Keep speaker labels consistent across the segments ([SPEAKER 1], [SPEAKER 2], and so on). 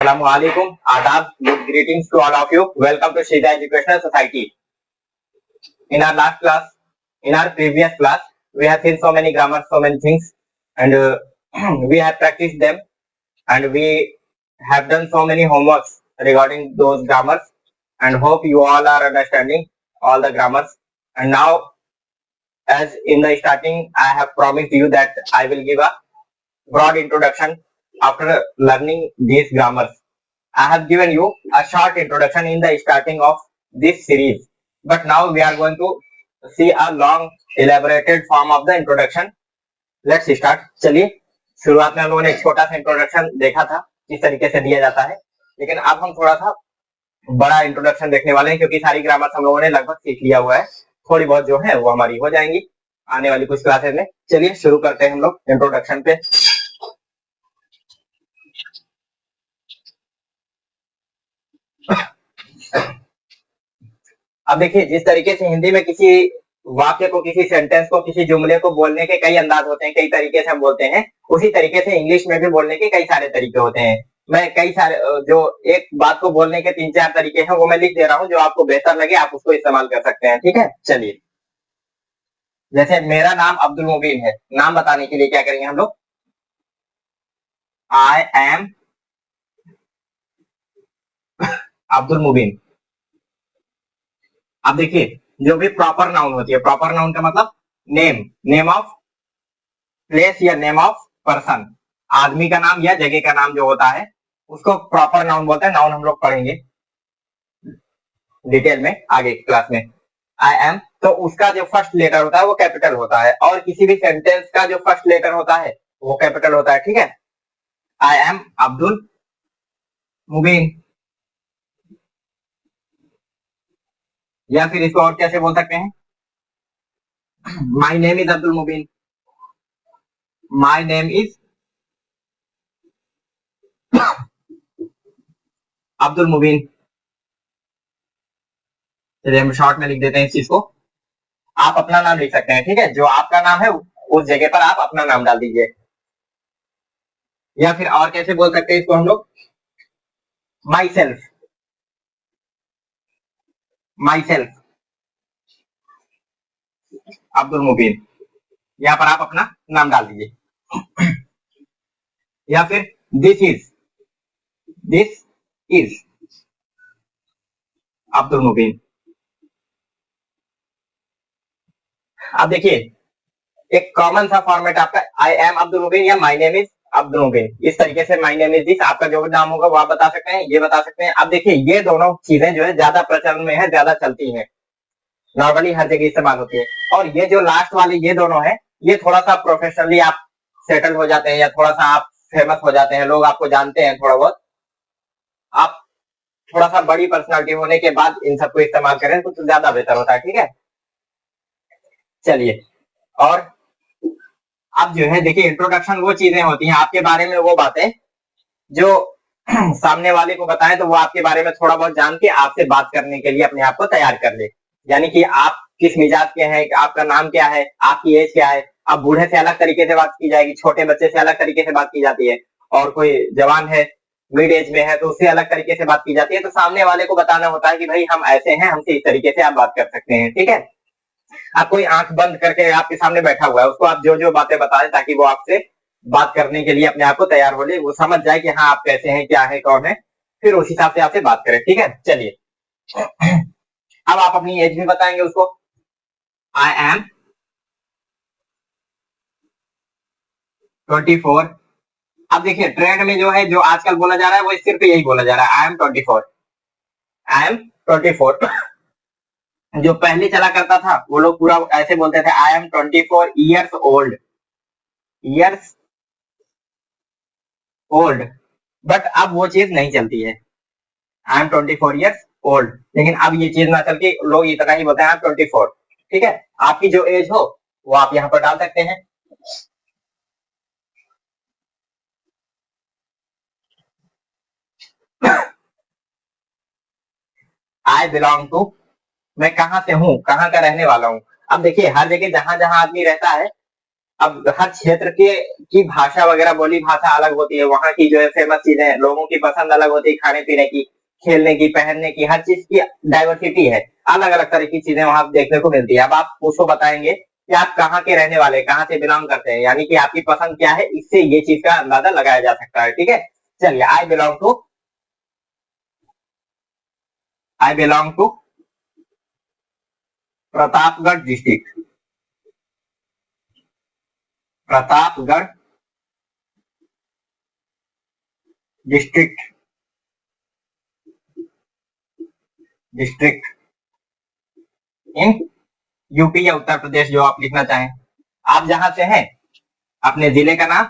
[SPEAKER 1] Assalamualaikum, Adab, good greetings to all of you. Welcome to Shida Educational Society. In our last class, in our previous class, we have seen so many grammars, so many things, and we have practiced them, and we have done so many homeworks regarding those grammars, and hope you all are understanding all the grammars. And now, as in the starting, I have promised you that I will give a broad introduction after learning these grammars. I have given you a short introduction in the starting of this series, but now we are going to see a long elaborated form of the introduction. Let's start. चलिए, शुरुआत में हम लोगों ने एक छोटा सा introduction देखा था किस तरीके से दिया जाता है, लेकिन अब हम थोड़ा सा बड़ा इंट्रोडक्शन देखने वाले हैं क्योंकि सारी ग्रामर हम लोगों ने लगभग सीख लिया हुआ है। थोड़ी बहुत जो है वो हमारी हो जाएंगी आने वाली कुछ क्लासेस में। चलिए शुरू करते हैं हम लोग इंट्रोडक्शन पे। अब देखिए, जिस तरीके से हिंदी में किसी वाक्य को, किसी सेंटेंस को, किसी जुमले को बोलने के कई अंदाज होते हैं, कई तरीके से हम बोलते हैं, उसी तरीके से इंग्लिश में भी बोलने के कई सारे तरीके होते हैं। मैं कई सारे जो एक बात को बोलने के 3-4 तरीके हैं वो मैं लिख दे रहा हूं, जो आपको बेहतर लगे आप उसको इस्तेमाल कर सकते हैं। ठीक है, चलिए। जैसे मेरा नाम अब्दुल मुबीन है, नाम बताने के लिए क्या करेंगे हम लोग? आई एम अब्दुल मुबीन। अब देखिए, जो भी प्रॉपर नाउन होती है, प्रॉपर नाउन का मतलब नेम, नेम ऑफ प्लेस या नेम ऑफ पर्सन, आदमी का नाम या जगह का नाम जो होता है उसको प्रॉपर नाउन बोलते हैं। नाउन हम लोग पढ़ेंगे डिटेल में आगे क्लास में। आई एम, तो उसका जो फर्स्ट लेटर होता है वो कैपिटल होता है, और किसी भी सेंटेंस का जो फर्स्ट लेटर होता है वो कैपिटल होता है। ठीक है, आई एम अब्दुल मुबीन, या फिर इसको और कैसे बोल सकते हैं? My name is Abdul Mubeen, my name is Abdul Mubeen. चलिए हम शॉर्ट में लिख देते हैं इस चीज को। आप अपना नाम लिख सकते हैं, ठीक है, जो आपका नाम है उस जगह पर आप अपना नाम डाल दीजिए। या फिर और कैसे बोल सकते हैं इसको हम लोग? Myself, myself Abdul Mubeen, यहाँ पर आप अपना नाम डाल दीजिए। या फिर दिस इज अब्दुल मुबीन। अब देखिए, एक कॉमन सा फॉर्मेट आपका आई एम अब्दुल मुबीन या माई नेम इज अब्दुल मुबीन, इस तरीके से माई नेम इज दिस, आपका जो भी नाम होगा वो आप बता सकते हैं, ये बता सकते हैं। अब देखिए, ये दोनों चीजें जो है ज्यादा प्रचलन में है, ज्यादा चलती हैं, नॉर्मली हर जगह इस्तेमाल होती है। और ये जो लास्ट वाली ये दोनों है, ये थोड़ा सा प्रोफेशनली आप सेटल हो जाते हैं या थोड़ा सा आप फेमस हो जाते हैं, लोग आपको जानते हैं थोड़ा बहुत, आप थोड़ा सा बड़ी पर्सनालिटी होने के बाद इन सबको इस्तेमाल करें तो ज्यादा बेहतर होता है। ठीक है, चलिए। और अब जो है देखिए, इंट्रोडक्शन वो चीजें होती हैं आपके बारे में, वो बातें जो सामने वाले को बताएं तो वो आपके बारे में थोड़ा बहुत जान के आपसे बात करने के लिए अपने आप को तैयार कर ले। यानी कि आप किस मिजाज के हैं, आपका नाम क्या है, आपकी एज क्या है। अब बूढ़े से अलग तरीके से बात की जाएगी, छोटे बच्चे से अलग तरीके से बात की जाती है, और कोई जवान है, मिड एज में है तो उससे अलग तरीके से बात की जाती है। तो सामने वाले को बताना होता है कि भाई हम ऐसे हैं, हमसे इस तरीके से आप बात कर सकते हैं। ठीक है, आप कोई आंख बंद करके आपके सामने बैठा हुआ है, उसको आप जो जो बातें बताएं ताकि वो आपसे बात करने के लिए अपने आप को तैयार हो ले, वो समझ जाए कि हाँ आप कैसे हैं, क्या है, कौन है, फिर उस हिसाब से आपसे बात करें। ठीक है, चलिए। अब आप अपनी एज भी बताएंगे उसको। I am 24। अब देखिए, ट्रेंड में जो है, जो आजकल बोला जा रहा है वो सिर्फ यही बोला जा रहा है, आई एम 24, आई एम 24। जो पहले चला करता था वो लोग पूरा ऐसे बोलते थे, I am 24 years old, years old, but अब वो चीज नहीं चलती है, आई एम 24 ईयर्स ओल्ड। लेकिन अब ये चीज ना चल के लोग इतना ही बोलते हैं, आई एम 24। ठीक है, आपकी जो एज हो वो आप यहाँ पर डाल सकते हैं। आई बिलोंग टू, मैं कहां से हूं, कहां का रहने वाला हूं। अब देखिए, हर जगह जहां जहां आदमी रहता है अब हर क्षेत्र के की भाषा वगैरह, बोली भाषा अलग होती है, वहाँ की जो है फेमस चीजें, लोगों की पसंद अलग होती है, खाने पीने की, खेलने की, पहनने की, हर चीज की डाइवर्सिटी है, अलग अलग तरह की चीजें वहां देखने को मिलती है। अब आप उसको बताएंगे कि आप कहाँ के रहने वाले, कहाँ से बिलोंग करते हैं, यानी कि आपकी पसंद क्या है, इससे ये चीज का अंदाजा लगाया जा सकता है। ठीक है, चलिए, I belong to Pratapgarh district. Pratapgarh district. District in UP या उत्तर प्रदेश, जो आप लिखना चाहें। आप जहां से हैं अपने जिले का नाम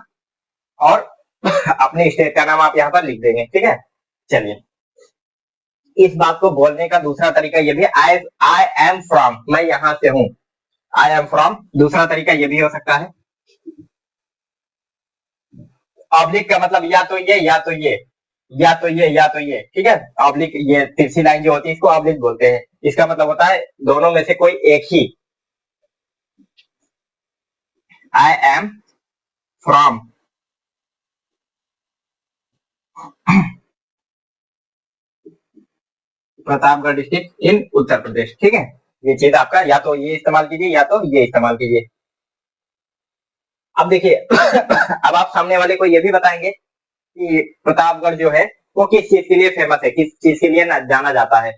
[SPEAKER 1] और अपने स्टेट का नाम आप यहाँ पर लिख देंगे। ठीक है, चलिए, इस बात को बोलने का दूसरा तरीका ये भी, आई एम फ्रॉम, मैं यहाँ से हूँ। आई एम फ्रॉम, दूसरा तरीका ये भी हो सकता है। ऑब्लिक का मतलब या तो ये या तो ये, या तो ये या तो ये। ठीक है, ऑब्लिक, ये तिरछी लाइन जो होती है इसको ऑब्लिक बोलते हैं। इसका मतलब होता है दोनों में से कोई एक ही। I am from Pratapgarh district in Uttar Pradesh. ठीक है, ये चीज आपका या तो ये इस्तेमाल कीजिए या तो ये इस्तेमाल कीजिए। अब देखिए अब आप सामने वाले को ये भी बताएंगे कि प्रतापगढ़ जो है वो किस चीज के लिए फेमस है, किस चीज के लिए जाना जाता है,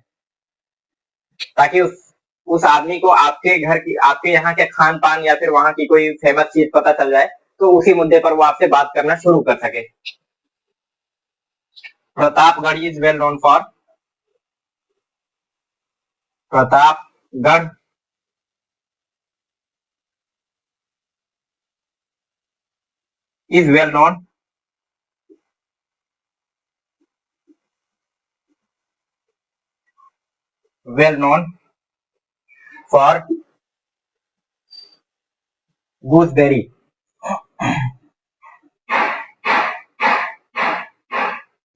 [SPEAKER 1] ताकि उस आदमी को आपके घर की, आपके यहाँ के खान पान या फिर वहां की कोई फेमस चीज पता चल जाए, तो उसी मुद्दे पर वो आपसे बात करना शुरू कर सके। Pratapgarh is well known for, Pratapgarh is well known for gooseberry.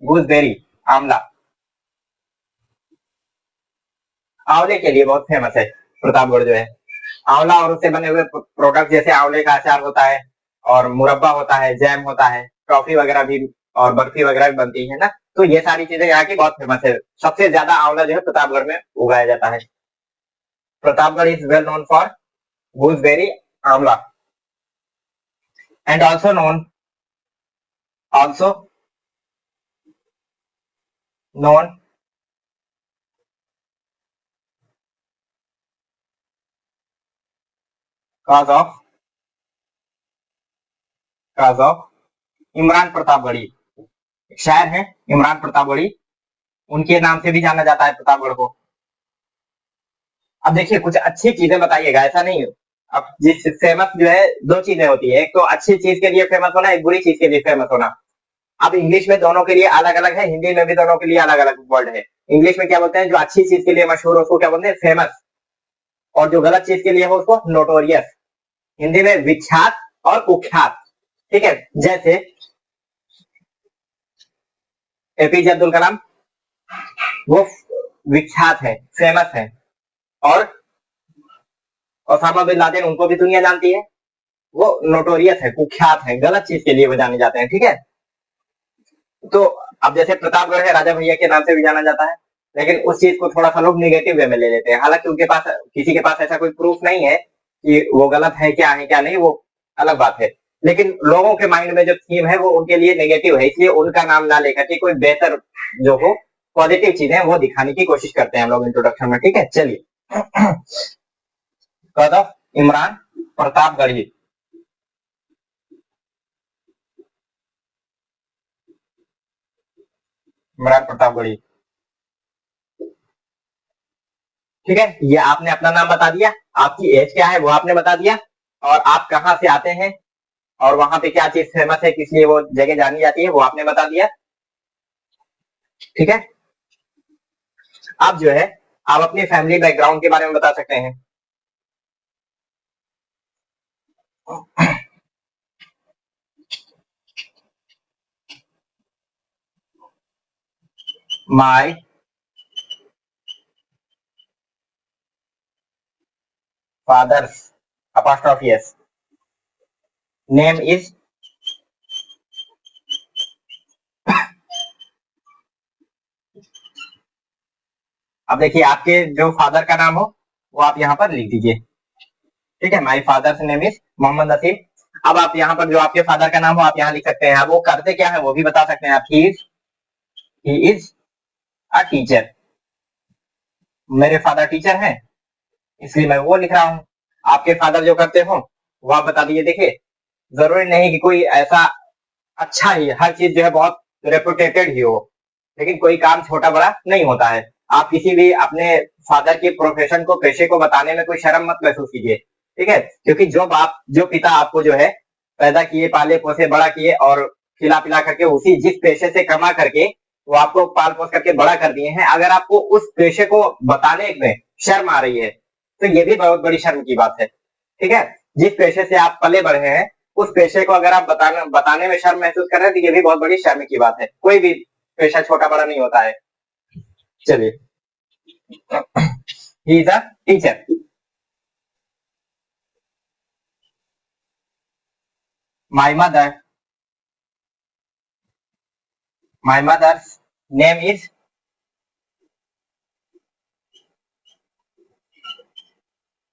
[SPEAKER 1] Gooseberry, आंवला, आंवले के लिए बहुत फेमस है प्रतापगढ़ जो है। आंवला और उससे बने हुए प्रोडक्ट, जैसे आंवले का अचार होता है, और मुरब्बा होता है, जैम होता है, टॉफी वगैरह भी, और बर्फी वगैरह भी बनती है ना। तो ये सारी चीजें यहाँ की बहुत फेमस है। सबसे ज्यादा आंवला जो है प्रतापगढ़ में उगाया जाता है। Pratapgarh is well known for gooseberry, amla, and also known cause of Imran Pratapgarhi. एक शायर है इमरान प्रतापगढ़ी, उनके नाम से भी जाना जाता है प्रतापगढ़ को। अब देखिए, कुछ अच्छी चीजें बताइएगा, ऐसा नहीं। अब जिस फेमस जो है, दो चीजें होती है, एक तो अच्छी चीज के लिए फेमस होना, एक बुरी चीज के लिए फेमस होना। अब इंग्लिश में दोनों के लिए अलग अलग है, हिंदी में भी दोनों के लिए अलग अलग वर्ड है। इंग्लिश में क्या बोलते हैं, जो अच्छी चीज के लिए मशहूर हो उसको क्या बोलते हैं, फेमस, और जो गलत चीज के लिए हो उसको नोटोरियस। हिंदी में विख्यात और कुख्यात। ठीक है, जैसे एपीजे अब्दुल कलाम, वो विख्यात है, फेमस है, और ओसामा बिन लादेन, उनको भी दुनिया जानती है, वो नोटोरियस है, कुख्यात है, गलत चीज के लिए वो जाने जाते हैं। ठीक है, तो अब जैसे प्रतापगढ़ है, राजा भैया के नाम से भी जाना जाता है, लेकिन उस चीज को थोड़ा सा लोग निगेटिव वे में ले लेते हैं। हालांकि उनके पास, किसी के पास ऐसा कोई प्रूफ नहीं है कि वो गलत है क्या नहीं, वो अलग बात है। लेकिन लोगों के माइंड में जो थीम है वो उनके लिए नेगेटिव है, इसलिए उनका नाम ना लेकर के कोई बेहतर जो हो, पॉजिटिव चीजें वो दिखाने की कोशिश करते हैं हम लोग इंट्रोडक्शन में। ठीक है, चलिए, कदम इमरान प्रतापगढ़ी। इमरान प्रतापगढ़ी। ठीक है, ये आपने अपना नाम बता दिया, आपकी एज क्या है वो आपने बता दिया, और आप कहाँ से आते हैं, और वहां पे क्या चीज फेमस है, किस लिए वो जगह जानी जाती है, वो आपने बता दिया। ठीक है, आप जो है, आप अपनी फैमिली बैकग्राउंड के बारे में बता सकते हैं। My father's, apostrophe S, name is, अब देखिए आपके जो फादर का नाम हो वो आप यहाँ पर लिख दीजिए, ठीक है। My father's name is Mohammad Naseem. अब आप यहाँ पर जो आपके फादर का नाम हो आप यहाँ लिख सकते हैं। अब वो करते क्या है वो भी बता सकते हैं आप। ही इज अ टीचर, मेरे फादर टीचर हैं इसलिए मैं वो लिख रहा हूँ। आपके फादर जो करते हो वो आप बता दीजिए। देखिए जरूरी नहीं कि कोई ऐसा अच्छा ही हर चीज जो है बहुत रेपुटेटेड ही हो, लेकिन कोई काम छोटा बड़ा नहीं होता है। आप किसी भी अपने फादर के प्रोफेशन को, पेशे को बताने में कोई शर्म मत महसूस कीजिए, ठीक है। क्योंकि जो पिता आपको जो है पैदा किए, पाले पोसे, बड़ा किए और खिला पिला करके उसी जिस पेशे से कमा करके वो आपको पाल पोस करके बड़ा कर दिए हैं, अगर आपको उस पेशे को बताने में शर्म आ रही है तो ये भी बहुत बड़ी शर्म की बात है, ठीक है। जिस पेशे से आप पले बढ़े हैं उस पेशे को अगर आप बताने में शर्म महसूस कर रहे हैं तो ये भी बहुत बड़ी शर्म की बात है। कोई भी पेशा छोटा बड़ा नहीं होता है। चलिए, he is a teacher. My mother, my mother's name is,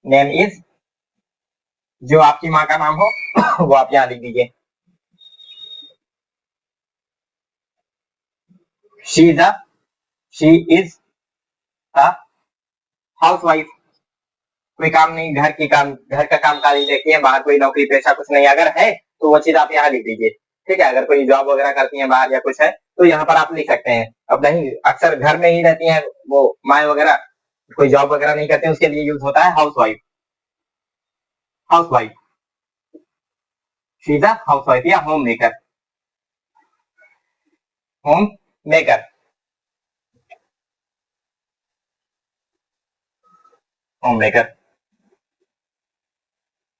[SPEAKER 1] name is, जो आपकी माँ का नाम हो वो आप यहाँ लिख दीजिए। She is a, she is a house wife. कोई काम नहीं, घर की काम, घर का काम काज देखती है, बाहर कोई नौकरी पेशा कुछ नहीं। अगर है तो वो चीज आप यहाँ लिख दीजिए, ठीक है। अगर कोई जॉब वगैरह करती है बाहर या कुछ है तो यहाँ पर आप लिख सकते हैं। अब नहीं, अक्सर घर में ही रहती हैं वो माए वगैरह, कोई जॉब वगैरह नहीं करते हैं, उसके लिए यूज होता है housewife. Housewife, she is a housewife या homemaker, homemaker, homemaker.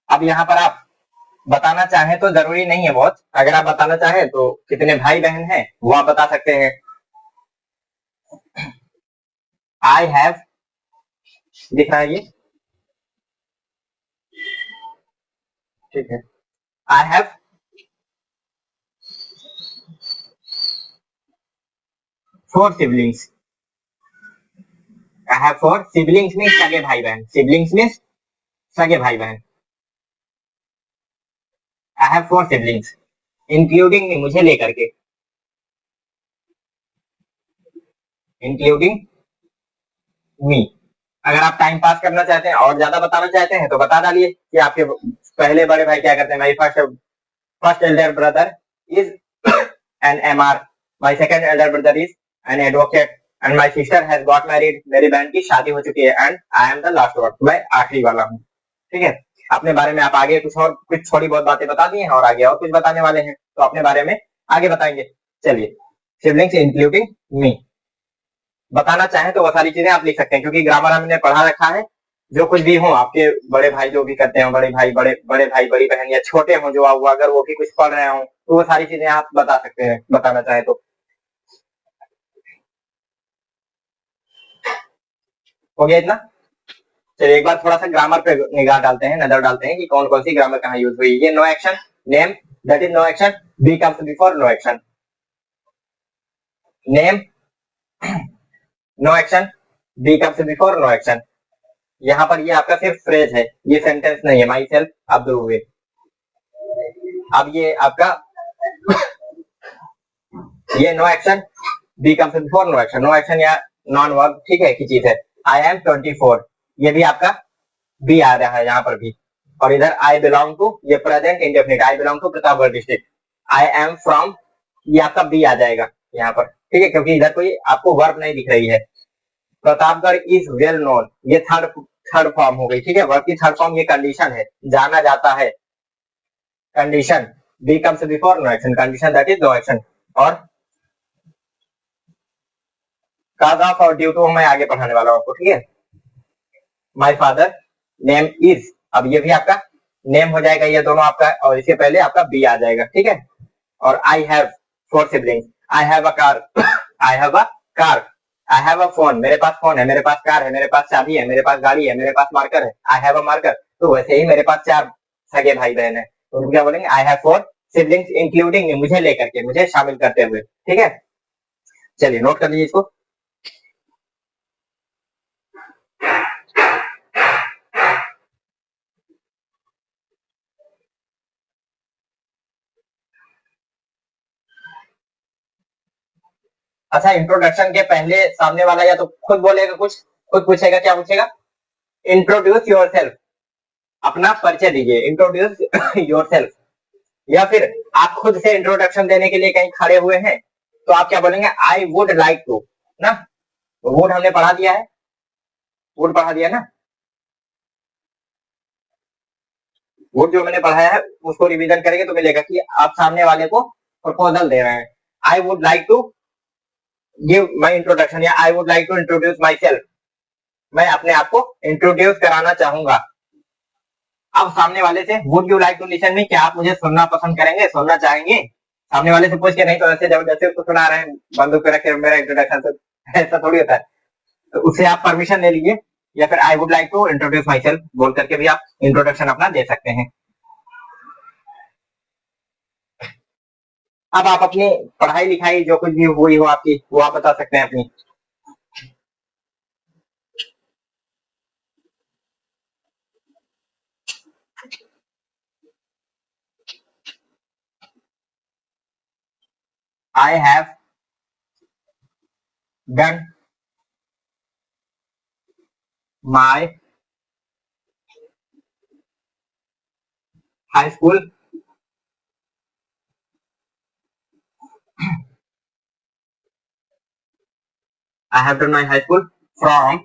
[SPEAKER 1] अब यहाँ पर आप बताना चाहें तो जरूरी नहीं है बहुत, अगर आप बताना चाहें तो कितने भाई बहन हैं वो आप बता सकते हैं। आई हैव, दिख रहा है ये, ठीक है। I have 4 siblings। I have 4 siblings means सगे भाई बहन, siblings मीन्स सगे भाई बहन। I have 4 siblings including me, मुझे लेकर के, इंक्लूडिंग मी। अगर आप टाइम पास करना चाहते हैं और ज्यादा बताना चाहते हैं तो बता डालिए कि आपके पहले बड़े भाई क्या करते हैं। My first Elder brother is an MR, my second Elder brother is an advocate and my sister has got married. मेरी बहन की शादी हो चुकी है and I am the last one, मैं आखिरी वाला हूँ, ठीक है। अपने बारे में आप आगे कुछ थोड़ी बहुत बातें बता दी हैं और आगे और कुछ बताने वाले हैं तो अपने बारे में आगे बताएंगे। चलिए, सिबलिंग्स इंक्लूडिंग मी, बताना चाहें तो वो सारी चीजें आप लिख सकते हैं क्योंकि ग्रामर हमने पढ़ा रखा है। जो कुछ भी हो, आपके बड़े भाई जो भी करते हो, बड़े भाई बड़ी बहन, या छोटे हो जो आप, अगर वो भी कुछ पढ़ रहे हो तो वो सारी चीजें आप बता सकते हैं, बताना चाहे तो। हो गया इतना। चलिए एक बार थोड़ा सा ग्रामर पे निगाह डालते हैं, नजर डालते हैं कि कौन कौन सी ग्रामर कहाँ यूज हुई। ये no action, name that is no action, be comes before no action, name no action, be comes before no action. यहाँ पर ये आपका सिर्फ फ्रेज है, ये सेंटेंस नहीं है। माई सेल्फ अब्दुल हुए। अब ये आपका ये no action, be comes before no action, no action या नॉन वर्ब, ठीक है, एक ही चीज है। आई एम 24, ये भी आपका बी आ रहा है यहाँ पर भी। और इधर आई बिलोंग टू, ये present indefinite, I belong to Pratapgarh district. I am from, ये आपका बी आ जाएगा यहाँ पर, ठीक है, क्योंकि इधर कोई आपको वर्ब नहीं दिख रही है। प्रतापगढ़ इज वेल नोन, ये थर्ड फॉर्म हो गई, ठीक है। वर्ब की थर्ड फॉर्म ये कंडीशन है, जाना जाता है, condition. Be comes before no action, condition that is no action. और काज ऑफ और ड्यू टू मैं आगे पढ़ाने वाला हूँ आपको, ठीक है। माई फादर नेम इज, अब ये भी आपका नेम हो जाएगा, ये दोनों आपका, और इसके पहले आपका बी आ जाएगा, ठीक है। और I have 4 siblings, I have a car, I have a car, I have a phone, मेरे पास फोन है, मेरे पास कार है, मेरे पास चाबी है, मेरे पास गाड़ी है, मेरे पास मार्कर है, आई हैव अ मार्कर। तो वैसे ही मेरे पास 4 सगे भाई बहन है, तो क्या बोलेंगे, आई हैव 4 सिबलिंग्स इंक्लूडिंग, मुझे लेकर के, मुझे शामिल करते हुए। ठीक है, चलिए नोट कर लीजिए इसको। अच्छा, इंट्रोडक्शन के पहले सामने वाला या तो खुद बोलेगा कुछ, खुद पूछेगा, क्या पूछेगा, इंट्रोड्यूस योरसेल्फ, अपना परिचय दीजिए, इंट्रोड्यूस योरसेल्फ। या फिर आप खुद से इंट्रोडक्शन देने के लिए कहीं खड़े हुए हैं, तो आप क्या बोलेंगे, आई वुड लाइक टू, ना, वुड हमने पढ़ा दिया है, वुड पढ़ा दिया ना, वुड जो मैंने पढ़ाया है उसको रिवीजन करेंगे तो मिलेगा कि आप सामने वाले को प्रपोजल दे रहे हैं। I would like to give my introduction, या I would like to introduce myself, मैं अपने आप को इंट्रोड्यूस कराना चाहूंगा। अब सामने वाले से would you like to listen me, क्या आप मुझे सुनना पसंद करेंगे, सुनना चाहेंगे, सामने वाले से पूछ के, नहीं तो ऐसे जबरदस्ती उसको सुना रहे हैं बंदूक पे रखे मेरा इंट्रोडक्शन, तो ऐसा थोड़ी होता है। तो उससे आप परमिशन ले लीजिए, या फिर I would like to introduce myself बोल करके भी आप इंट्रोडक्शन अपना दे सकते हैं। अब आप अपनी पढ़ाई लिखाई जो कुछ भी हुई हो आपकी, वो आप बता सकते हैं अपनी। I have done my high school I have done my high school from,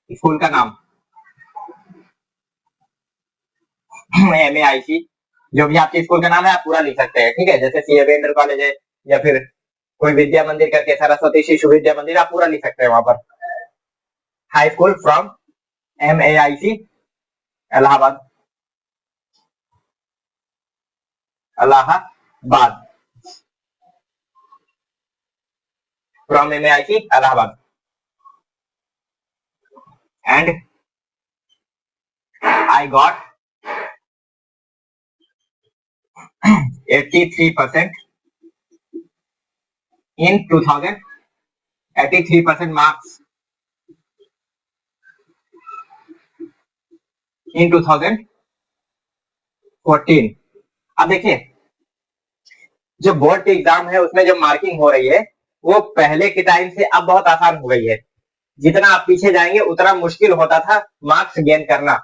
[SPEAKER 1] school का नाम MAIC, जो भी आपके स्कूल का नाम है आप पूरा लिख सकते हैं। ठीक है, जैसे सी अवेंद्र कॉलेज है, या फिर कोई विद्या मंदिर करके सरस्वती शिशु विद्या मंदिर, आप पूरा लिख सकते हैं वहां पर। High school from MAIC Allahabad, Allahabad, from MAIC Allahabad, and I got 83% in 2000, 83% marks in 2014। अब देखिए, जो बोर्ड के एग्जाम है उसमें जो मार्किंग हो रही है वो पहले के टाइम से अब बहुत आसान हो गई है। जितना आप पीछे जाएंगे उतना मुश्किल होता था मार्क्स गेन करना,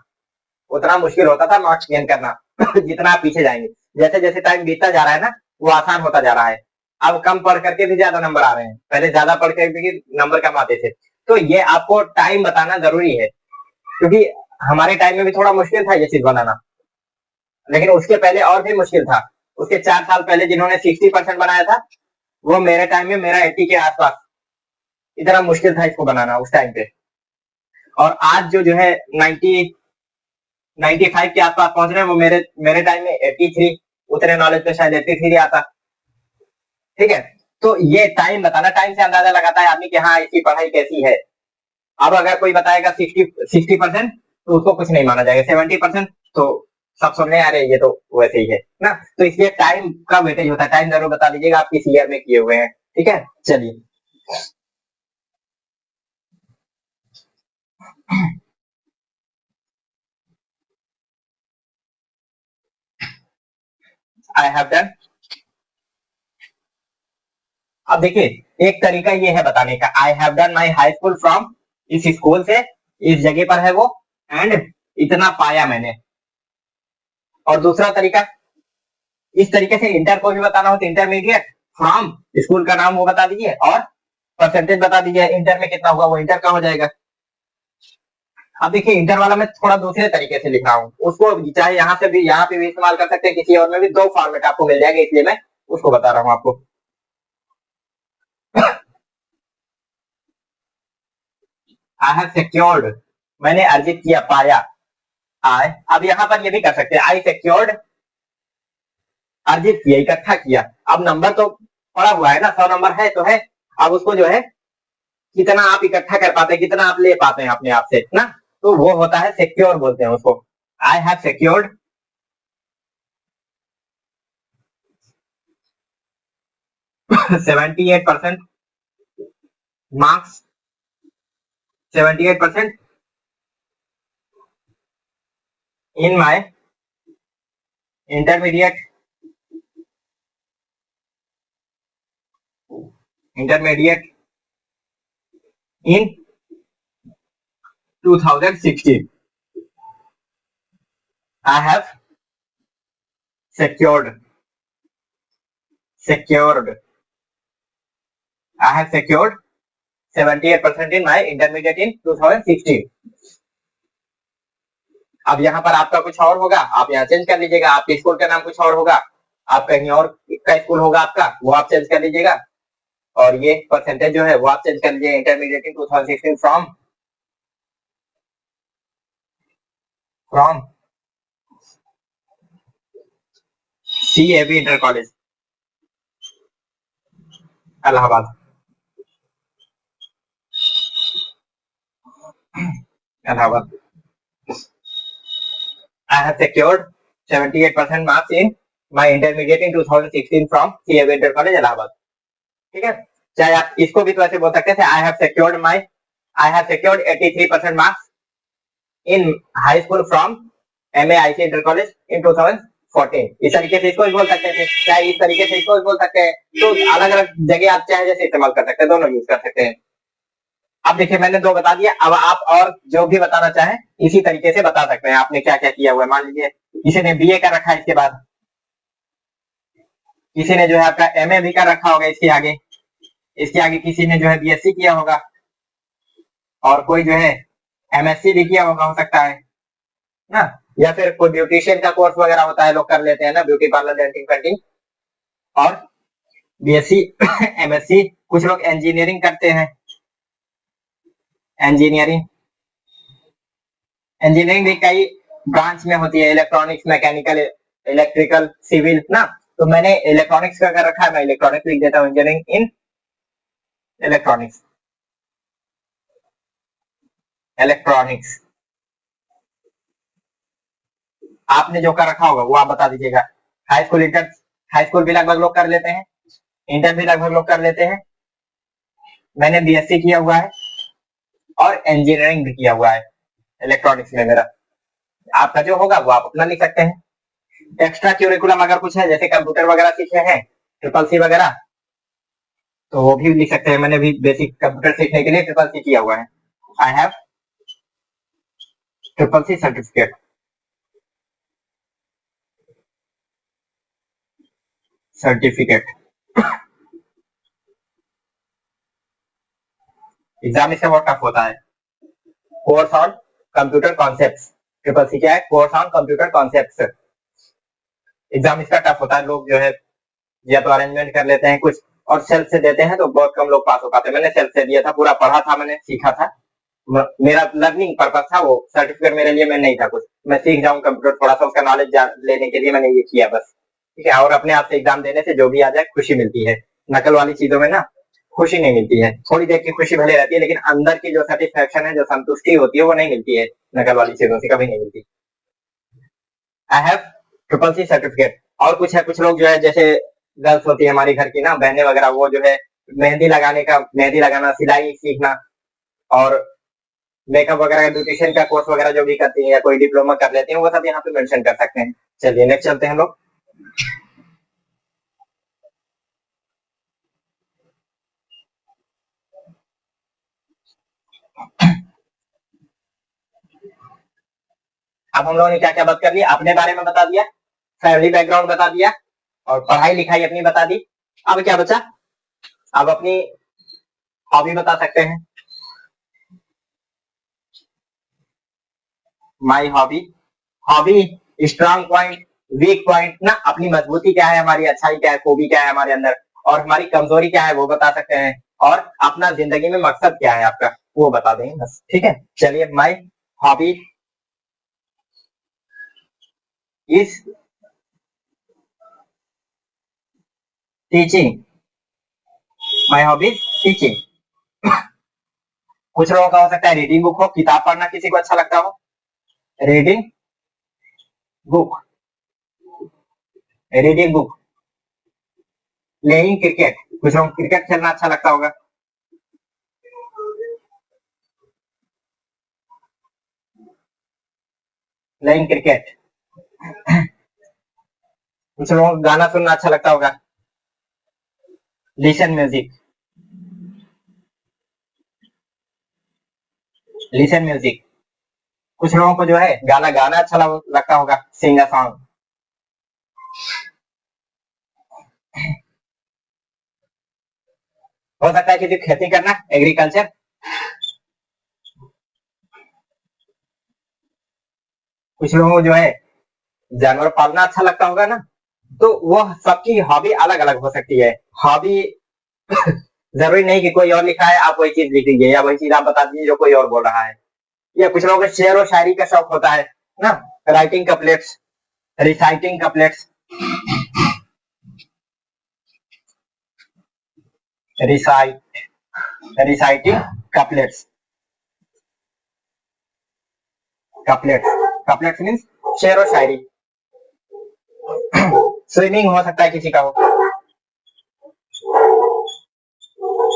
[SPEAKER 1] उतना मुश्किल होता था मार्क्स गेन करना जितना आप पीछे जाएंगे। जैसे जैसे टाइम बीतता जा रहा है ना, वो आसान होता जा रहा है। अब कम पढ़ करके भी ज्यादा नंबर आ रहे हैं, पहले ज्यादा पढ़ करके भी नंबर कम आते थे। तो ये आपको टाइम बताना जरूरी है, क्योंकि हमारे टाइम में भी थोड़ा मुश्किल था ये चीज बनाना, लेकिन उसके पहले और भी मुश्किल था। उसके 4 साल पहले जिन्होंने 60% बनाया था, वो मेरे टाइम में मेरा 80 के आसपास, इतना मुश्किल था इसको बनाना उस टाइम पे। और आज जो है 95 के आसपास पहुंच रहे हैं, वो मेरे मेरे टाइम में 83, उतने नॉलेज पे शायद 83 आता। ठीक है, तो ये टाइम बताना, टाइम से अंदाजा लगाता है आदमी कि हाँ इसकी पढ़ाई कैसी है। अब अगर कोई बताएगा 60% तो उसको कुछ नहीं माना जाएगा, 70% तो सब सुनने आ रहे हैं, ये तो वैसे ही है ना। तो इसलिए टाइम का वेटेज होता है, टाइम जरूर बता दीजिएगा आप किस ईयर में किए हुए हैं। ठीक है, चलिए आई हैव डन। अब देखिए, एक तरीका ये है बताने का, I have done my high school from, इस स्कूल से, इस जगह पर है वो, एंड इतना पाया मैंने। और दूसरा तरीका, इस तरीके से इंटर को भी बताना हो तो इंटरमीडिएट फ्रॉम, स्कूल का नाम वो बता दीजिए और परसेंटेज बता दीजिए इंटर में कितना हुआ, वो इंटर का हो जाएगा। अब देखिए, इंटर वाला मैं थोड़ा दूसरे तरीके से लिख रहा हूँ, उसको चाहे यहाँ से भी, यहाँ पे भी इस्तेमाल कर सकते हैं, किसी और में भी 2 फॉर्मेट आपको मिल जाएगा, इसलिए मैं उसको बता रहा हूँ आपको। आई हैव सिक्योर्ड, मैंने अर्जित किया, पाया। आई, अब यहाँ पर ये भी कर सकते हैं, आई सिक्योर्ड, अर्जित किया, इकट्ठा किया। अब नंबर तो पड़ा हुआ है ना, 100 नंबर है तो है। अब उसको जो है कितना आप इकट्ठा कर पाते हैं, कितना आप ले पाते हैं अपने आप से ना, तो वो होता है सिक्योर बोलते हैं उसको। I have secured 78% marks, 78% in my intermediate in 2016. I have secured secured I have secured 78% in my intermediate in 2016. अब यहाँ पर आपका कुछ और होगा, आप यहाँ चेंज कर लीजिएगा, आपके स्कूल का नाम कुछ और होगा, आप कहीं और का स्कूल होगा आपका, वो आप चेंज कर लीजिएगा, और ये परसेंटेज जो है वो आप चेंज कर लीजिएगा। Intermediate in 2016 from CAB inter college Allahabad, Allahabad. I have secured 78% marks in my intermediate in 2016 from CAB inter college Allahabad. ठीक है, चाहे आप इसको भी तो ऐसे बोल सकते थे, I have secured 83% marks in high school from MAIC inter college in 2014। इस तरीके से इसको भी बोल सकते थे, चाहे इस तरीके से इसको भी बोल सकते हैं। तो अलग अलग जगह आप चाहे जैसे इस्तेमाल कर सकते हैं, दोनों यूज कर सकते हैं। अब देखिए मैंने दो बता दिया, अब आप और जो भी बताना चाहें इसी तरीके से बता सकते हैं आपने क्या क्या किया हुआ है। मान लीजिए किसी ने BA कर रखा है, इसके बाद किसी ने जो है आपका MA भी कर रखा होगा, इसके आगे किसी ने जो है BSc किया होगा, और कोई जो है MSc भी किया होगा, हो सकता है ना, या फिर कोई ब्यूटिशियन का कोर्स वगैरह होता है, लोग कर लेते हैं ना, ब्यूटी पार्लर, डेंटिंग, पेंटिंग, और BSc MSc। कुछ लोग इंजीनियरिंग करते हैं, इंजीनियरिंग भी कई ब्रांच में होती है, इलेक्ट्रॉनिक्स, मैकेनिकल, इलेक्ट्रिकल, सिविल ना। तो मैंने इलेक्ट्रॉनिक्स का कर रखा है, मैं इलेक्ट्रॉनिक्स लिख देता हूँ, इंजीनियरिंग इन इलेक्ट्रॉनिक्स, इलेक्ट्रॉनिक्स। आपने जो कर रखा होगा वो आप बता दीजिएगा। High school, inter, high school भी लगभग लोग कर लेते हैं, इंटर भी लगभग लोग कर लेते हैं। मैंने BSc किया हुआ है और इंजीनियरिंग भी किया हुआ है इलेक्ट्रॉनिक्स में मेरा। आपका जो होगा वो आप अपना लिख सकते हैं। एक्स्ट्रा क्यूरिकुलम अगर कुछ है, जैसे कंप्यूटर वगैरह सीखे हैं, CCC वगैरह, तो वो भी लिख सकते हैं। मैंने भी बेसिक कंप्यूटर सीखने के लिए CCC किया हुआ है। I have CCC certificate, exam इसका बहुत टफ होता है। Course on computer concepts, CCC क्या है, course on computer concepts. Exam इसका टफ होता है, लोग जो है या तो अरेंजमेंट कर लेते हैं कुछ, और सेल्फ से देते हैं तो बहुत कम लोग पास हो पाते हैं। मैंने सेल्फ से दिया था, पूरा पढ़ा था, मैंने सीखा था, मेरा लर्निंग पर्पस था, वो सर्टिफिकेट मेरे लिए मैं नहीं था कुछ, मैं सीख जाऊं कंप्यूटर, थोड़ा सा उसका नॉलेज लेने के लिए मैंने ये किया बस। ठीक है, और अपने आप से एग्जाम देने से जो भी आ जाए खुशी मिलती है। नकल वाली चीजों में ना खुशी नहीं मिलती है, थोड़ी देर की खुशी भले रहती है, लेकिन अंदर की जो सेटिस्फेक्शन है, जो संतुष्टि होती है, वो नहीं मिलती है, नकल वाली चीजों से कभी नहीं मिलती। I have CCC certificate. और कुछ है, कुछ लोग जो है जैसे गर्ल्स होती है हमारी घर की ना, बहनें वगैरह, वो जो है मेहंदी लगाना, सिलाई सीखना, और मेकअप वगैरह, ब्यूटिशियन का कोर्स वगैरह जो भी करती है, या कोई डिप्लोमा कर लेती है, वो सब यहाँ पे मेंशन कर सकते हैं। चलिए नेक्स्ट चलते हैं हम लोग। अब हम लोगों ने क्या क्या बात कर लिया, अपने बारे में बता दिया, फैमिली बैकग्राउंड बता दिया, और पढ़ाई लिखाई अपनी बता दी। अब क्या बचा, अब अपनी हॉबी बता सकते हैं। My hobby, hobby, strong point, weak point ना, अपनी मजबूती क्या है, हमारी अच्छाई क्या है, खूबी क्या है हमारे अंदर, और हमारी कमजोरी क्या है वो बता सकते हैं, और अपना जिंदगी में मकसद क्या है आपका वो बता देंगे बस। ठीक है, चलिए, my hobby is teaching, my hobby is teaching. कुछ लोगों का हो सकता है रीडिंग बुक हो, किताब पढ़ना किसी को अच्छा लगता हो, reading book, reading book. Playing cricket, कुछ लोगों को क्रिकेट खेलना अच्छा लगता होगा। Playing cricket. कुछ लोगों को गाना सुनना अच्छा लगता होगा, लिसन म्यूजिक, लिसन म्यूजिक। कुछ लोगों को जो है गाना गाना अच्छा लगता होगा, सिंग अ सॉन्ग। हो सकता है किसी खेती करना, एग्रीकल्चर। कुछ लोगों को जो है जानवर पालना अच्छा लगता होगा ना। तो वह सबकी हॉबी अलग अलग हो सकती है। हॉबी जरूरी नहीं कि कोई और लिखा है आप वही चीज लिख दीजिए, या वही चीज आप बता दीजिए जो कोई और बोल रहा है। या कुछ लोगों को शेर और शायरी का शौक होता है ना, writing couplets, reciting couplets, recite reciting couplets, couplets, couplets means शेर और शायरी। स्विमिंग हो सकता है किसी का हो,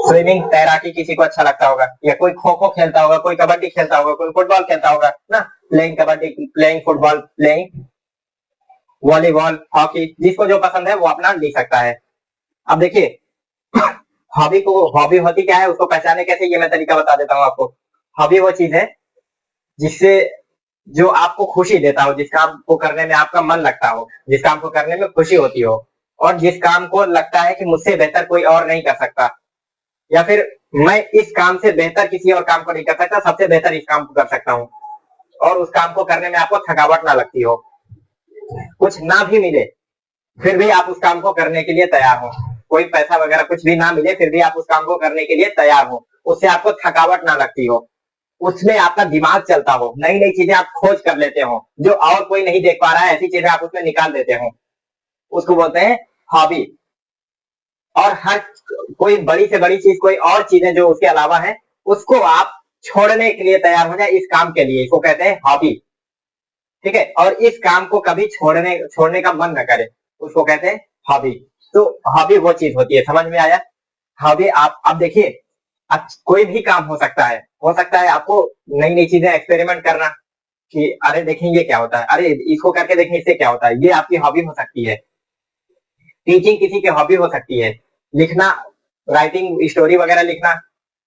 [SPEAKER 1] स्विमिंग तैराकी किसी को अच्छा लगता होगा, या कोई खो खो खेलता होगा, कोई कबड्डी खेलता होगा, कोई फुटबॉल खेलता होगा ना, playing kabaddi, playing football, playing volleyball, hockey. जिसको जो पसंद है वो अपना लिख सकता है। अब देखिए हॉबी को, हॉबी होती क्या है, उसको पहचाने कैसे, ये मैं तरीका बता देता हूँ आपको। हॉबी वो चीज है जिससे जो आपको खुशी देता हो, जिस काम को करने में आपका मन लगता हो, जिस काम को करने में खुशी होती हो, और जिस काम को लगता है कि मुझसे बेहतर कोई और नहीं कर सकता, या फिर मैं इस काम से बेहतर किसी और काम को नहीं कर सकता, सबसे बेहतर इस काम को कर सकता हूँ, और उस काम को करने में आपको थकावट ना लगती हो, कुछ ना भी मिले फिर भी आप उस काम को करने के लिए तैयार हो, कोई पैसा वगैरह कुछ भी ना मिले फिर भी आप उस काम को करने के लिए तैयार हो, उससे आपको थकावट ना लगती हो, उसमें आपका दिमाग चलता हो, नई नई चीजें आप खोज कर लेते हो जो और कोई नहीं देख पा रहा है, ऐसी चीजें आप उसमें निकाल देते हो, उसको बोलते हैं हॉबी। और हर कोई बड़ी से बड़ी चीज, कोई और चीजें जो उसके अलावा है, उसको आप छोड़ने के लिए तैयार हो जाए इस काम के लिए, इसको कहते हैं हॉबी। ठीक है, और इस काम को कभी छोड़ने छोड़ने का मन न करे, उसको कहते हैं हॉबी। तो हॉबी वो चीज होती है, समझ में आया। हॉबी आप देखिए, कोई भी काम हो सकता है आपको नई नई चीजें एक्सपेरिमेंट करना, कि अरे देखें ये क्या होता है, अरे इसको करके देखें इससे क्या होता है, ये आपकी हॉबी हो सकती है। टीचिंग किसी की हॉबी हो सकती है, लिखना, राइटिंग, स्टोरी वगैरह लिखना,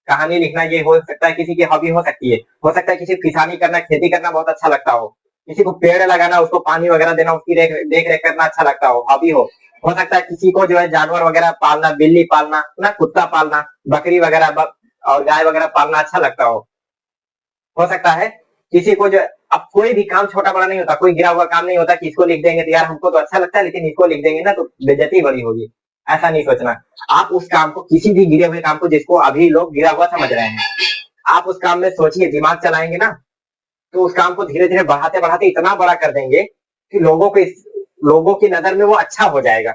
[SPEAKER 1] कहानी लिखना, ये हो सकता है किसी की हॉबी हो सकती है। हो सकता है किसी को किसानी करना, खेती करना बहुत अच्छा लगता हो, किसी को पेड़ लगाना, उसको पानी वगैरह देना, उसकी देख रेख करना अच्छा लगता हॉबी हो सकता है किसी को जो है जानवर वगैरह पालना, बिल्ली पालना ना, कुत्ता पालना, बकरी वगैरह और गाय वगैरह पालना अच्छा लगता हो सकता है किसी को जो, अब कोई भी काम छोटा बड़ा नहीं होता, कोई गिरा हुआ काम नहीं होता कि इसको लिख देंगे तो यार हमको तो अच्छा लगता है लेकिन इसको लिख देंगे ना तो बेइज्जती बड़ी होगी, ऐसा नहीं सोचना। आप उस काम को, किसी भी गिरे हुए काम को जिसको अभी लोग गिरा हुआ समझ रहे हैं, आप उस काम में सोचिए, दिमाग चलाएंगे ना, तो उस काम को धीरे धीरे बढ़ाते बढ़ाते इतना बड़ा कर देंगे कि लोगों की नजर में वो अच्छा हो जाएगा।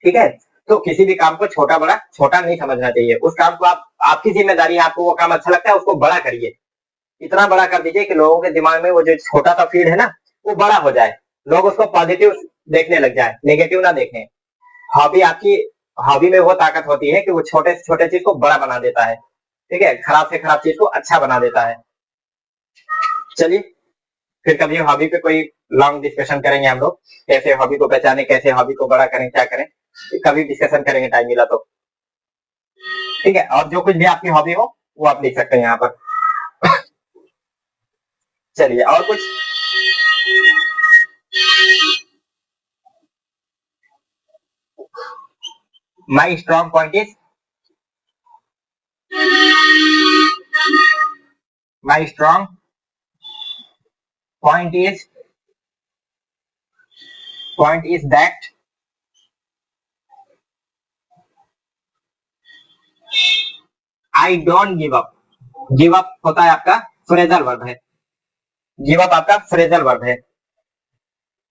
[SPEAKER 1] ठीक है, तो किसी भी काम को छोटा बड़ा, छोटा नहीं समझना चाहिए, उस काम को आप, आपकी जिम्मेदारी है, आपको वो काम अच्छा लगता है उसको बड़ा करिए, इतना बड़ा कर दीजिए कि लोगों के दिमाग में वो जो छोटा सा फील्ड है ना वो बड़ा हो जाए, लोग उसको पॉजिटिव देखने लग जाए, नेगेटिव ना देखें। हॉबी आपकी, हॉबी में वो ताकत होती है कि वो छोटे से छोटे चीज को बड़ा बना देता है। ठीक है, खराब से खराब चीज को अच्छा बना देता है। चलिए फिर कभी हॉबी पे कोई लॉन्ग डिस्कशन करेंगे हम लोग, कैसे हॉबी को पहचाने, कैसे हॉबी को बड़ा करें, क्या करें, कभी डिस्कशन करेंगे टाइम मिला तो। ठीक है, और जो कुछ भी आपकी हॉबी हो वो आप लिख सकते हैं यहाँ पर। चलिए और कुछ। My strong point is, my strong point is, point is that I don't give up. Give up होता है आपका फ्रेजल वर्ब है, गिव अप आपका फ्रेजल वर्ब है।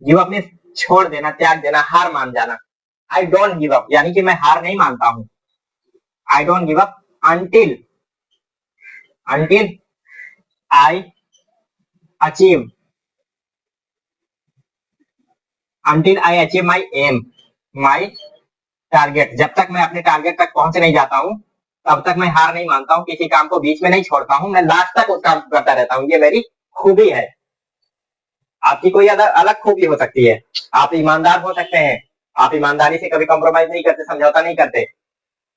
[SPEAKER 1] गिव अप मीन्स छोड़ देना, त्याग देना, हार मान जाना। आई डोंट गिव अप यानी कि मैं हार नहीं मानता हूं। I don't give up until until I achieve my aim, my target. जब तक मैं अपने टारगेट तक पहुंच नहीं जाता हूं तब तक मैं हार नहीं मानता हूं, किसी काम को बीच में नहीं छोड़ता हूं, मैं लास्ट तक उस काम को करता रहता हूं। ये मेरी खूबी है। आपकी कोई अलग अलग खूबी हो सकती है। आप ईमानदार हो सकते हैं, आप ईमानदारी से कभी कॉम्प्रोमाइज नहीं करते, समझौता नहीं करते।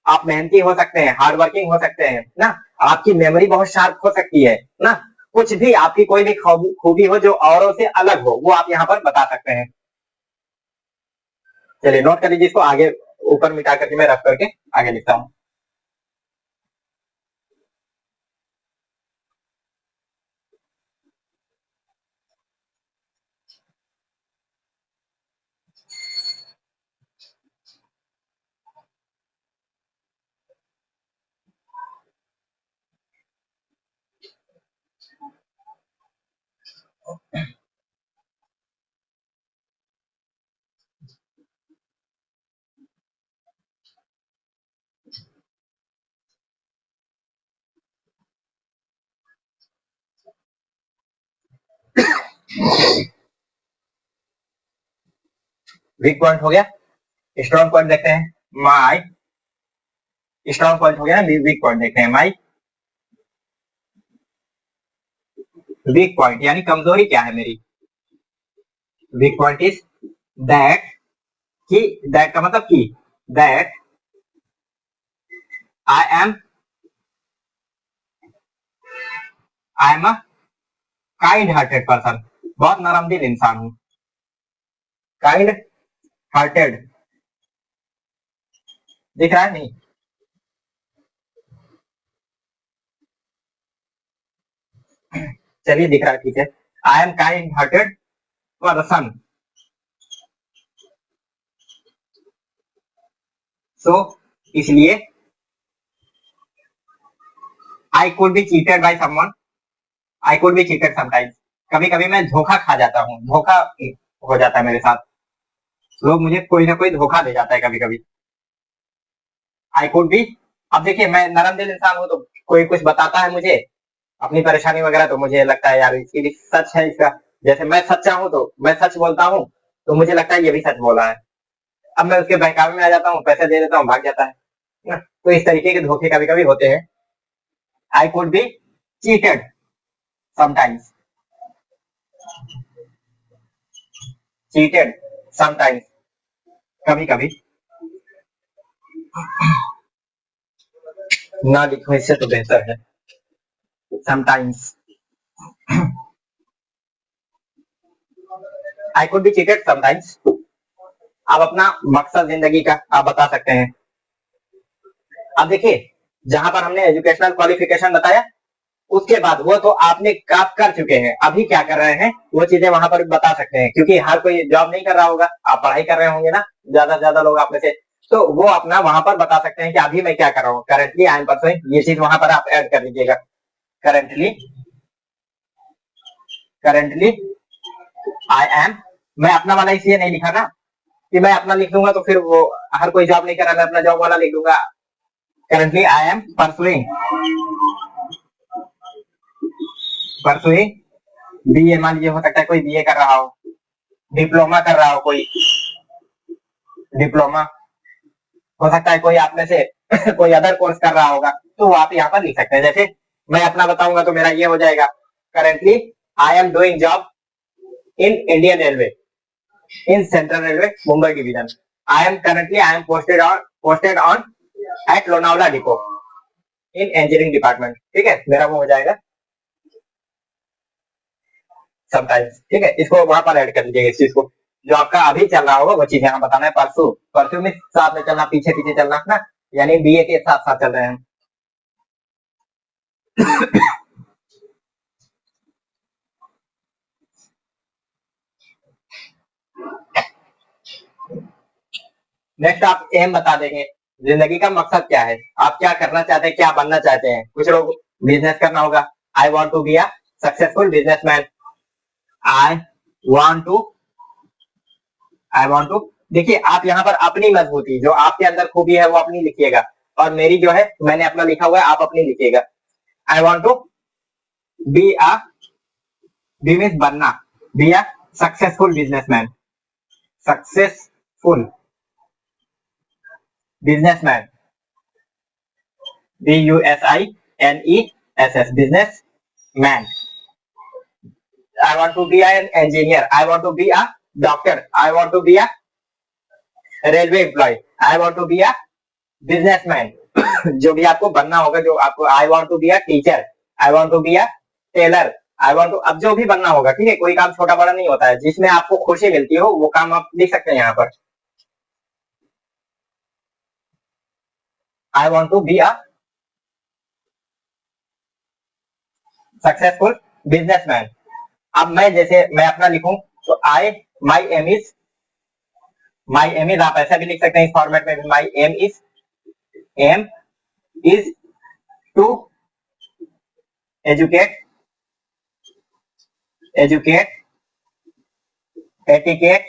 [SPEAKER 1] आप मेहनती हो सकते हैं, हार्ड वर्किंग हो सकते हैं ना। आपकी मेमोरी बहुत शार्प हो सकती है ना। कुछ भी आपकी कोई भी खूबी हो जो औरों से अलग हो, वो आप यहाँ पर बता सकते हैं। चलिए नोट कर लीजिए इसको, आगे ऊपर मिटा करके मैं रफ करके आगे लिखता हूँ। वीक पॉइंट हो गया, स्ट्रॉन्ग पॉइंट देखते हैं। माई स्ट्रॉन्ग पॉइंट हो गया ना, वीक पॉइंट देखते हैं। माई वीक पॉइंट यानी कमजोरी क्या है मेरी। वीक पॉइंट इज दैट, कि दैट का मतलब कि, that I am a kind hearted person, बहुत नरम दिल इंसान हूँ। काइंड हार्टेड दिख रहा है नहीं? चलिए दिख रहा है, ठीक है। I am kind hearted person, so इसलिए I could be cheated by someone, I could be cheated sometimes. कभी कभी मैं धोखा खा जाता हूँ, धोखा हो जाता है मेरे साथ। लोग मुझे कोई ना कोई धोखा दे जाता है कभी कभी। आई कुड बी, अब देखिए मैं नरम दिल इंसान हूँ, तो कोई कुछ बताता है मुझे अपनी परेशानी वगैरह, तो मुझे लगता है यार इसकी भी सच है इसका। जैसे मैं सच्चा हूँ तो मैं सच बोलता हूँ, तो मुझे लगता है ये भी सच बोला है। अब मैं उसके बहकावे में आ जाता हूँ, पैसे दे देता हूँ, भाग जाता है ना। तो इस तरीके के धोखे कभी कभी होते हैं। आई could be cheated sometimes, cheated sometimes, कभी कभी। ना लिखो इससे तो बेहतर है sometimes. I could be cheated sometimes. आप अपना मकसद जिंदगी का आप बता सकते हैं। अब देखिए जहां पर हमने एजुकेशनल क्वालिफिकेशन बताया, उसके बाद वो तो आपने आप कर चुके हैं, अभी क्या कर रहे हैं वो चीजें वहां पर बता सकते हैं, क्योंकि हर कोई जॉब नहीं कर रहा होगा, आप पढ़ाई कर रहे होंगे ना, ज्यादा से ज्यादा लोग आप में से। तो वो अपना वहां पर बता सकते हैं कि अभी मैं क्या कर रहा हूँ, करेंटली आई एम परसुइंग, ये चीज वहां पर आप ऐड कर लीजिएगा। करेंटली, करेंटली आई एम, मैं अपना वाला इसलिए नहीं लिखा ना, कि मैं अपना लिख दूंगा तो फिर वो हर कोई जॉब नहीं कर रहा, मैं अपना जॉब वाला लिख दूंगा। Currently I am pursuing, pursuing BA, मान लीजिए हो सकता है कोई बीए कर रहा हो, डिप्लोमा कर रहा हो कोई, डिप्लोमा हो सकता है कोई आप में से कोई अदर कोर्स कर रहा होगा, तो वो आप यहाँ पर लिख सकते हैं। जैसे मैं अपना बताऊंगा तो मेरा ये हो जाएगा, currently I am doing job in Indian railway, in central railway Mumbai division. I am posted on at Lonavala depot in engineering department. ठीक है, मेरा वो हो जाएगा समटाइम्स। ठीक है, इसको वहां पर ऐड कर लीजिएगा इस चीज को, जो आपका अभी चल रहा होगा वो चीज यहाँ बताना है। परसों, परसों में साथ में चलना, पीछे पीछे चलना ना, यानी बीए के साथ साथ चल रहे हैं। नेक्स्ट आप एम बता देंगे, जिंदगी का मकसद क्या है, आप क्या करना चाहते हैं, क्या बनना चाहते हैं। कुछ लोग बिजनेस करना होगा, I want to be a successful businessman. I want to, I want to, देखिए आप यहाँ पर अपनी मजबूती, जो आपके अंदर खूबी है वो अपनी लिखिएगा, और मेरी जो है मैंने अपना लिखा हुआ है, आप अपनी लिखिएगा। I want to be a, be means बनना, be a successful businessman, successful businessman, BUSINESS, businessman. I want to be an engineer, I want to be a doctor, I want to be a railway employ, I want to be a businessman. जो भी आपको बनना होगा, जो आपको, I want to be a teacher, I want to be a tailor, I want to, अब जो भी बनना होगा, ठीक है, कोई काम छोटा बड़ा नहीं होता है, जिसमें आपको खुशी मिलती हो वो काम आप लिख सकते हैं यहाँ पर। I want to be a successful businessman. अब मैं जैसे मैं अपना लिखूं तो आई, माई एम इज आप ऐसा भी लिख सकते हैं इस फॉर्मेट में भी, my aim is to educate, educate, etiquette,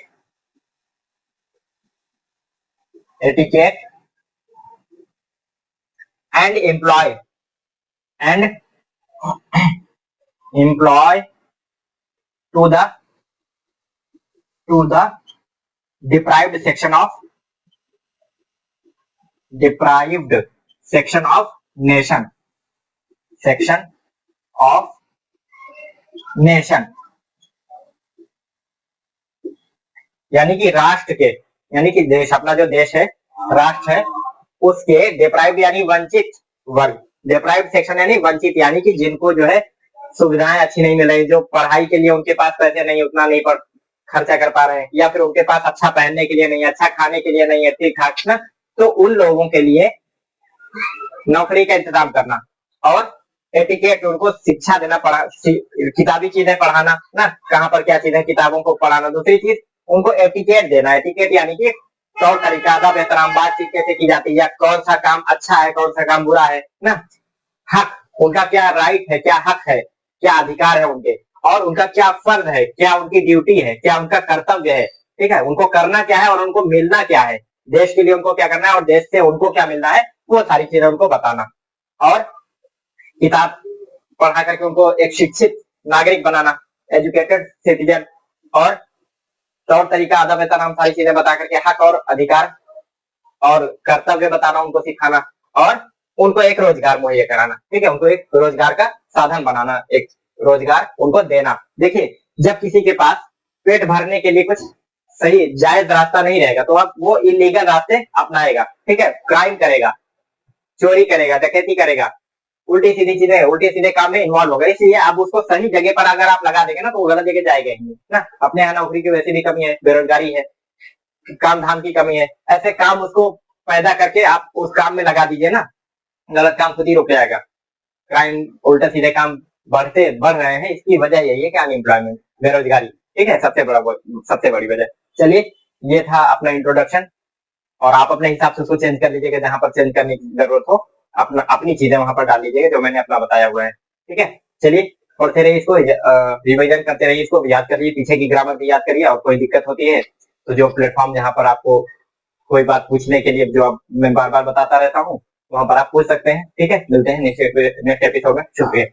[SPEAKER 1] etiquette and and employ to the to the deprived section of, deprived section of nation, section of nation, यानी कि राष्ट्र के, यानी कि देश, अपना जो देश है, राष्ट्र है, उसके डिप्राइव्ड यानी वंचित वर्ग, डिप्राइव्ड सेक्शन यानी वंचित, यानी कि जिनको जो है सुविधाएं अच्छी नहीं मिल रही, जो पढ़ाई के लिए उनके पास पैसे नहीं, उतना नहीं पर खर्चा कर पा रहे हैं, या फिर उनके पास अच्छा पहनने के लिए नहीं, अच्छा खाने के लिए नहीं है, ठीक ठाक ना, तो उन लोगों के लिए नौकरी का इंतजाम करना, और एटिकेट उनको शिक्षा देना, किताबी चीजें पढ़ाना ना, कहाँ पर क्या चीजें, किताबों को पढ़ाना। दूसरी चीज उनको एटिकेट देना, एटिकेट यानी कि तौर तरीका, अदब एहतराम, बातचीत कैसे की जाती है, या कौन सा काम अच्छा है, कौन सा काम बुरा है ना, हक, उनका क्या राइट है, क्या हक है, क्या अधिकार है उनके, और उनका क्या फर्ज है, क्या उनकी ड्यूटी है, क्या उनका कर्तव्य है, ठीक है, उनको करना क्या है और उनको मिलना क्या है, देश के लिए उनको क्या करना है और देश से उनको क्या मिलना है, वो सारी चीजें उनको बताना, और किताब पढ़ा करके उनको एक शिक्षित नागरिक बनाना, एजुकेटेड सिटीजन, और तौर तरीका, अदब एहतराम, सारी चीजें बता करके हक और अधिकार और कर्तव्य बताना, उनको सिखाना, और उनको एक रोजगार मुहैया कराना, ठीक है, उनको एक रोजगार का साधन बनाना, एक रोजगार उनको देना। देखिए, जब किसी के पास पेट भरने के लिए कुछ सही जायज रास्ता नहीं रहेगा, तो अब वो इलीगल रास्ते अपनाएगा, ठीक है, क्राइम करेगा, चोरी करेगा, डकैती करेगा, उल्टी सीधी चीजें, उल्टे सीधे काम में इन्वॉल्व होगा। इसलिए अब उसको सही जगह पर अगर आप लगा देंगे ना, तो वो गलत जगह जाएगा ही नहीं ना। अपने यहाँ नौकरी की वैसे भी कमी है, बेरोजगारी है, काम धाम की कमी है, ऐसे काम उसको पैदा करके आप उस काम में लगा दीजिए ना, गलत काम खुद ही रुक जाएगा। क्राइम, उल्टे सीधे काम बढ़ रहे हैं, इसकी वजह यही है कि अनएम्प्लॉयमेंट, बेरोजगारी, ठीक है, सबसे बड़ी वजह। चलिए, ये था अपना इंट्रोडक्शन, और आप अपने हिसाब से उसको चेंज कर लीजिएगा, जहां पर चेंज करने की जरूरत हो, अपनी चीजें वहां पर डाल लीजिएगा, जो मैंने अपना बताया हुआ है, ठीक है। चलिए, पढ़ते रहिए इसको, रिविजन करते रहिए इसको, याद करिए, पीछे की ग्रामर भी याद करिए, और कोई दिक्कत होती है तो जो प्लेटफॉर्म जहां पर आपको कोई बात पूछने के लिए, जो मैं बार बार बताता रहता हूँ, वहां पर आप पूछ सकते हैं, ठीक है। मिलते हैं नेक्स्ट एपिसोड में, शुक्रिया।